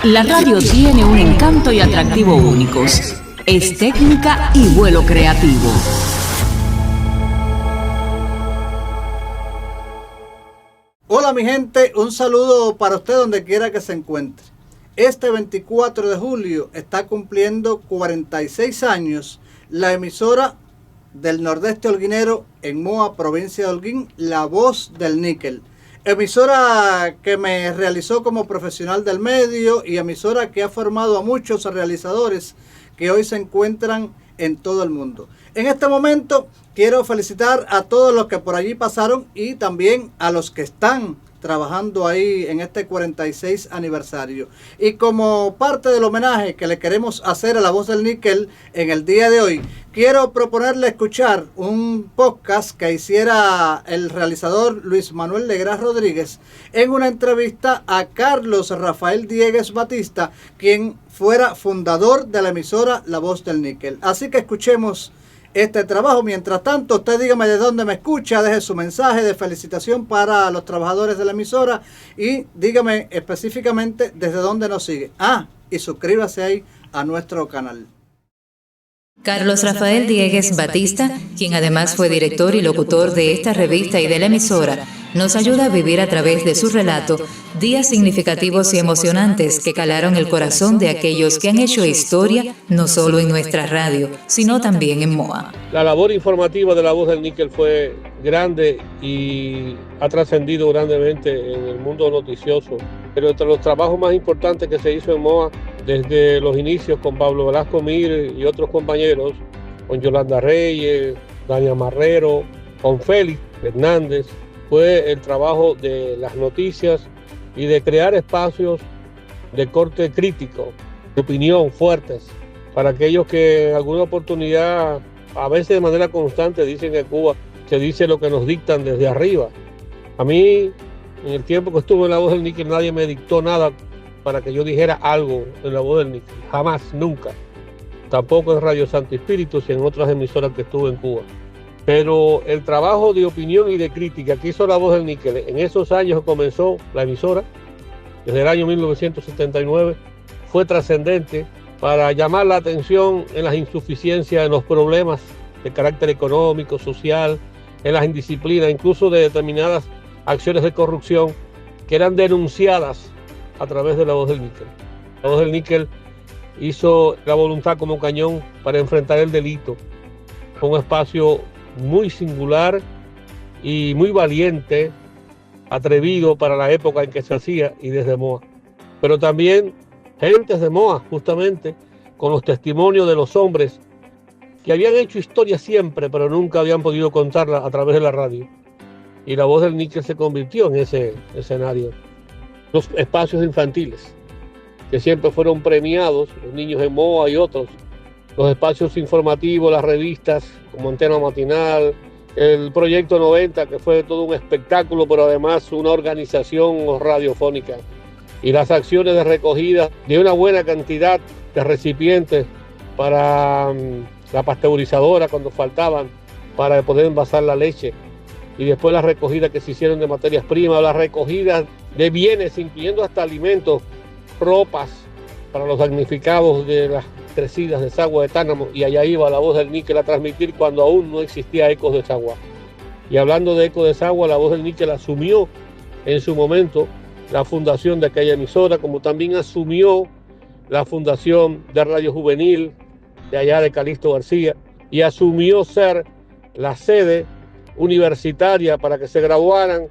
La radio tiene un encanto y atractivo únicos. Es técnica y vuelo creativo. Hola mi gente, un saludo para usted donde quiera que se encuentre. Este 24 de julio está cumpliendo 46 años la emisora del Nordeste Holguinero en Moa, provincia de Holguín, La Voz del Níquel. Emisora que me realizó como profesional del medio y emisora que ha formado a muchos realizadores que hoy se encuentran en todo el mundo. En este momento quiero felicitar a todos los que por allí pasaron y también a los que están trabajando ahí en este 46 aniversario. Y como parte del homenaje que le queremos hacer a La Voz del Níquel en el día de hoy, quiero proponerle escuchar un podcast que hiciera el realizador Luis Manuel Legras Rodríguez en una entrevista a Carlos Rafael Diegues Batista, quien fuera fundador de la emisora La Voz del Níquel. Así que escuchemos este trabajo. Mientras tanto, usted dígame de dónde me escucha, deje su mensaje de felicitación para los trabajadores de la emisora y dígame específicamente desde dónde nos sigue. Y suscríbase ahí a nuestro canal. Carlos Rafael Diegues Batista, quien además fue director y locutor de esta revista y de la emisora, nos ayuda a vivir a través de su relato días significativos y emocionantes que calaron el corazón de aquellos que han hecho historia no solo en nuestra radio, sino también en MOA. La labor informativa de La Voz del Níquel fue grande y ha trascendido grandemente en el mundo noticioso. Pero entre los trabajos más importantes que se hizo en MOA desde los inicios con Pablo Velasco Mir y otros compañeros, con Yolanda Reyes, Dania Marrero, con Félix Hernández, fue el trabajo de las noticias y de crear espacios de corte crítico, de opinión fuertes, para aquellos que en alguna oportunidad, a veces de manera constante, dicen que en Cuba se dice lo que nos dictan desde arriba. A mí, en el tiempo que estuve en La Voz del Níquel, nadie me dictó nada para que yo dijera algo en La Voz del Níquel. Jamás, nunca. Tampoco en Radio Santo Espíritu y en otras emisoras que estuve en Cuba. Pero el trabajo de opinión y de crítica que hizo La Voz del Níquel en esos años que comenzó la emisora, desde el año 1979, fue trascendente para llamar la atención en las insuficiencias, en los problemas de carácter económico, social, en las indisciplinas, incluso de determinadas acciones de corrupción que eran denunciadas a través de La Voz del Níquel. La Voz del Níquel hizo la voluntad como cañón para enfrentar el delito. Fue un espacio muy singular y muy valiente, atrevido para la época en que se hacía y desde MOA. Pero también gentes de MOA, justamente, con los testimonios de los hombres que habían hecho historia siempre, pero nunca habían podido contarla a través de la radio. Y La Voz del Níquel se convirtió en ese escenario. Los espacios infantiles, que siempre fueron premiados, los niños en MOA y otros, los espacios informativos, las revistas como Antena Matinal, el Proyecto 90, que fue todo un espectáculo, pero además una organización radiofónica, y las acciones de recogida de una buena cantidad de recipientes para la pasteurizadora cuando faltaban, para poder envasar la leche, y después las recogidas que se hicieron de materias primas, las recogidas de bienes, incluyendo hasta alimentos, ropas, para los damnificados de las crecidas de Sagua de Tánamo, y allá iba La Voz del Níquel a transmitir cuando aún no existía Ecos de Sagua. Y hablando de Ecos de Sagua, La Voz del Níquel asumió en su momento la fundación de aquella emisora, como también asumió la fundación de Radio Juvenil de allá de Calixto García, y asumió ser la sede universitaria para que se graduaran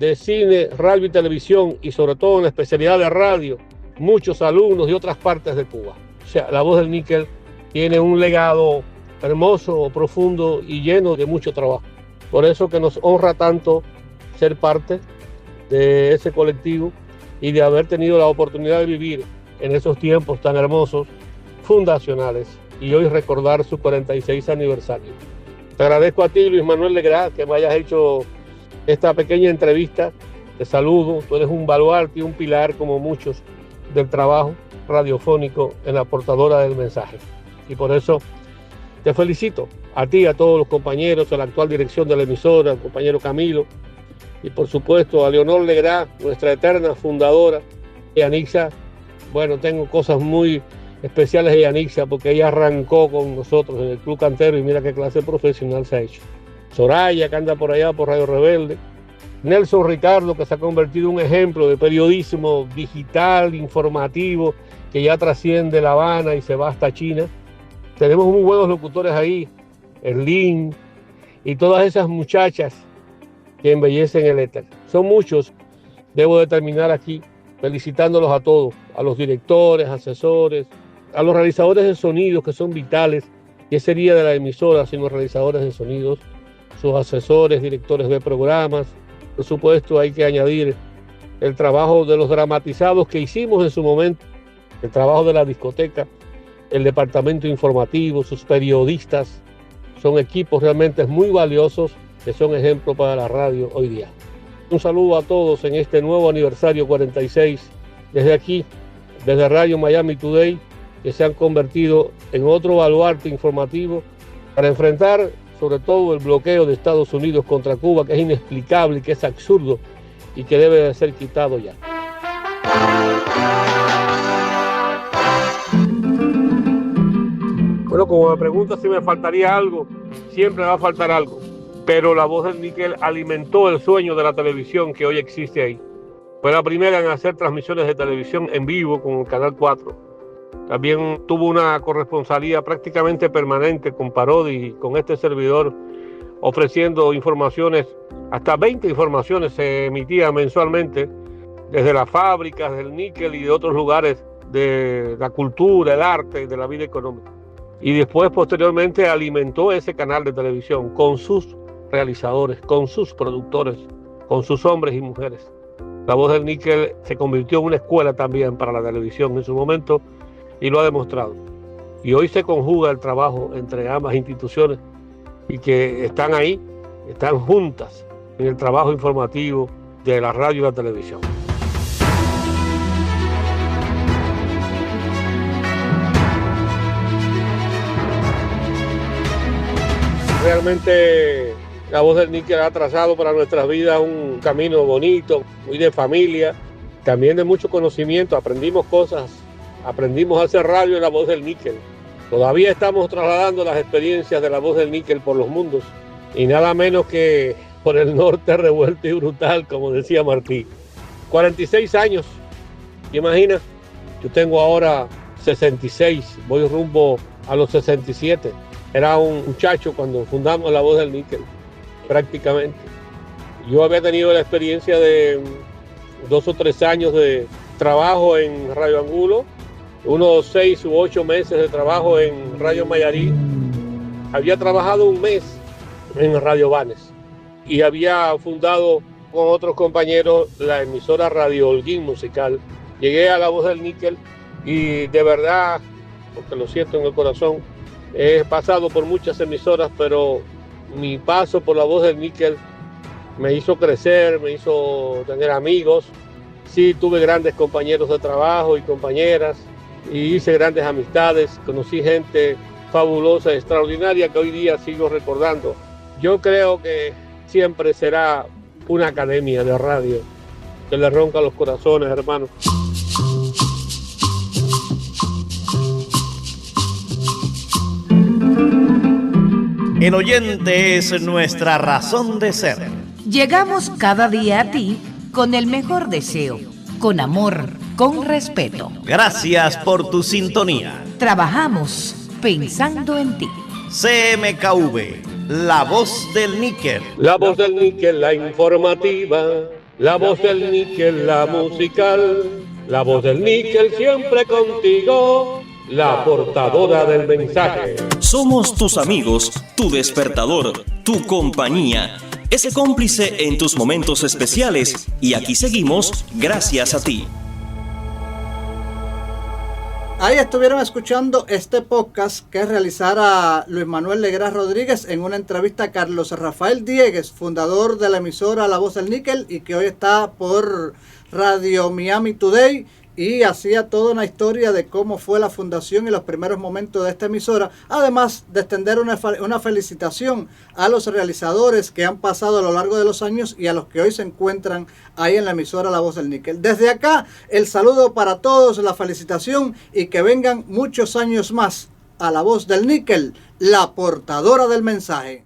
de cine, radio y televisión, y sobre todo en la especialidad de radio, muchos alumnos de otras partes de Cuba. O sea, La Voz del Níquel tiene un legado hermoso, profundo y lleno de mucho trabajo. Por eso que nos honra tanto ser parte de ese colectivo y de haber tenido la oportunidad de vivir en esos tiempos tan hermosos, fundacionales, y hoy recordar su 46 aniversario. Te agradezco a ti, Luis Manuel Legras, que me hayas hecho esta pequeña entrevista. Te saludo, tú eres un baluarte y un pilar, como muchos, del trabajo radiofónico en la portadora del mensaje. Y por eso te felicito, a ti, a todos los compañeros, a la actual dirección de la emisora, al compañero Camilo, y por supuesto a Leonor Legrá, nuestra eterna fundadora, y Anixa. Bueno, tengo cosas muy especiales de Anixa porque ella arrancó con nosotros en el Club Cantero y mira qué clase profesional se ha hecho. Soraya, que anda por allá por Radio Rebelde. Nelson Ricardo, que se ha convertido en un ejemplo de periodismo digital, informativo, que ya trasciende La Habana y se va hasta China. Tenemos muy buenos locutores ahí, Erlín y todas esas muchachas que embellecen el éter. Son muchos. Debo de terminar aquí felicitándolos a todos, a los directores, asesores, a los realizadores de sonidos que son vitales. ¿Qué sería de la emisora sin los realizadores de sonidos? Sus asesores, directores de programas. Por supuesto, hay que añadir el trabajo de los dramatizados que hicimos en su momento, el trabajo de la discoteca, el departamento informativo, sus periodistas. Son equipos realmente muy valiosos que son ejemplo para la radio hoy día. Un saludo a todos en este nuevo aniversario 46, desde aquí, desde Radio Miami Today, que se han convertido en otro baluarte informativo para enfrentar sobre todo el bloqueo de Estados Unidos contra Cuba, que es inexplicable, que es absurdo y que debe de ser quitado ya. Bueno, como me pregunta si me faltaría algo, siempre va a faltar algo, pero la voz del níquel alimentó el sueño de la televisión que hoy existe ahí. Fue la primera en hacer transmisiones de televisión en vivo con el Canal 4. También tuvo una corresponsalía prácticamente permanente con Parodi y con este servidor, ofreciendo informaciones, hasta 20 informaciones se emitían mensualmente desde las fábricas del níquel y de otros lugares de la cultura, el arte y de la vida económica. Y después, posteriormente, alimentó ese canal de televisión con sus realizadores, con sus productores, con sus hombres y mujeres. La voz del níquel se convirtió en una escuela también para la televisión en su momento, y lo ha demostrado. Y hoy se conjuga el trabajo entre ambas instituciones y que están ahí, están juntas en el trabajo informativo de la radio y la televisión. Realmente la voz del níquel ha trazado para nuestras vidas un camino bonito, muy de familia, también de mucho conocimiento. Aprendimos cosas. Aprendimos a hacer radio en la voz del níquel. Todavía estamos trasladando las experiencias de la voz del níquel por los mundos. Y nada menos que por el norte revuelto y brutal, como decía Martí. 46 años. ¿Te imaginas? Yo tengo ahora 66. Voy rumbo a los 67. Era un muchacho cuando fundamos la voz del níquel. Prácticamente. Yo había tenido la experiencia de 2 o 3 años de trabajo en Radio Angulo, unos 6 u 8 meses de trabajo en Radio Mayarí. Había trabajado un mes en Radio Vanes y había fundado con otros compañeros la emisora Radio Holguín Musical. Llegué a la voz del níquel y de verdad, porque lo siento en el corazón, he pasado por muchas emisoras, pero mi paso por la voz del níquel me hizo crecer, me hizo tener amigos. Sí, tuve grandes compañeros de trabajo y compañeras, y hice grandes amistades, conocí gente fabulosa, extraordinaria, que hoy día sigo recordando. Yo creo que siempre será una academia de radio que le ronca los corazones, hermano. El oyente es nuestra razón de ser. Llegamos cada día a ti con el mejor deseo, con amor, con respeto. Gracias por tu sintonía. Trabajamos pensando en ti. CMKV, la voz del níquel. La voz del níquel, la informativa. La voz del níquel, la musical. La voz del níquel siempre contigo. La portadora del mensaje. Somos tus amigos, tu despertador, tu compañía, ese cómplice en tus momentos especiales. Y aquí seguimos gracias a ti. Ahí estuvieron escuchando este podcast que realizara Luis Manuel Legrá Rodríguez en una entrevista a Carlos Rafael Diegues, fundador de la emisora La Voz del Níquel y que hoy está por Radio Miami Today y hacía toda una historia de cómo fue la fundación y los primeros momentos de esta emisora, además de extender una felicitación a los realizadores que han pasado a lo largo de los años y a los que hoy se encuentran ahí en la emisora La Voz del Níquel. Desde acá, el saludo para todos, la felicitación y que vengan muchos años más a La Voz del Níquel, la portadora del mensaje.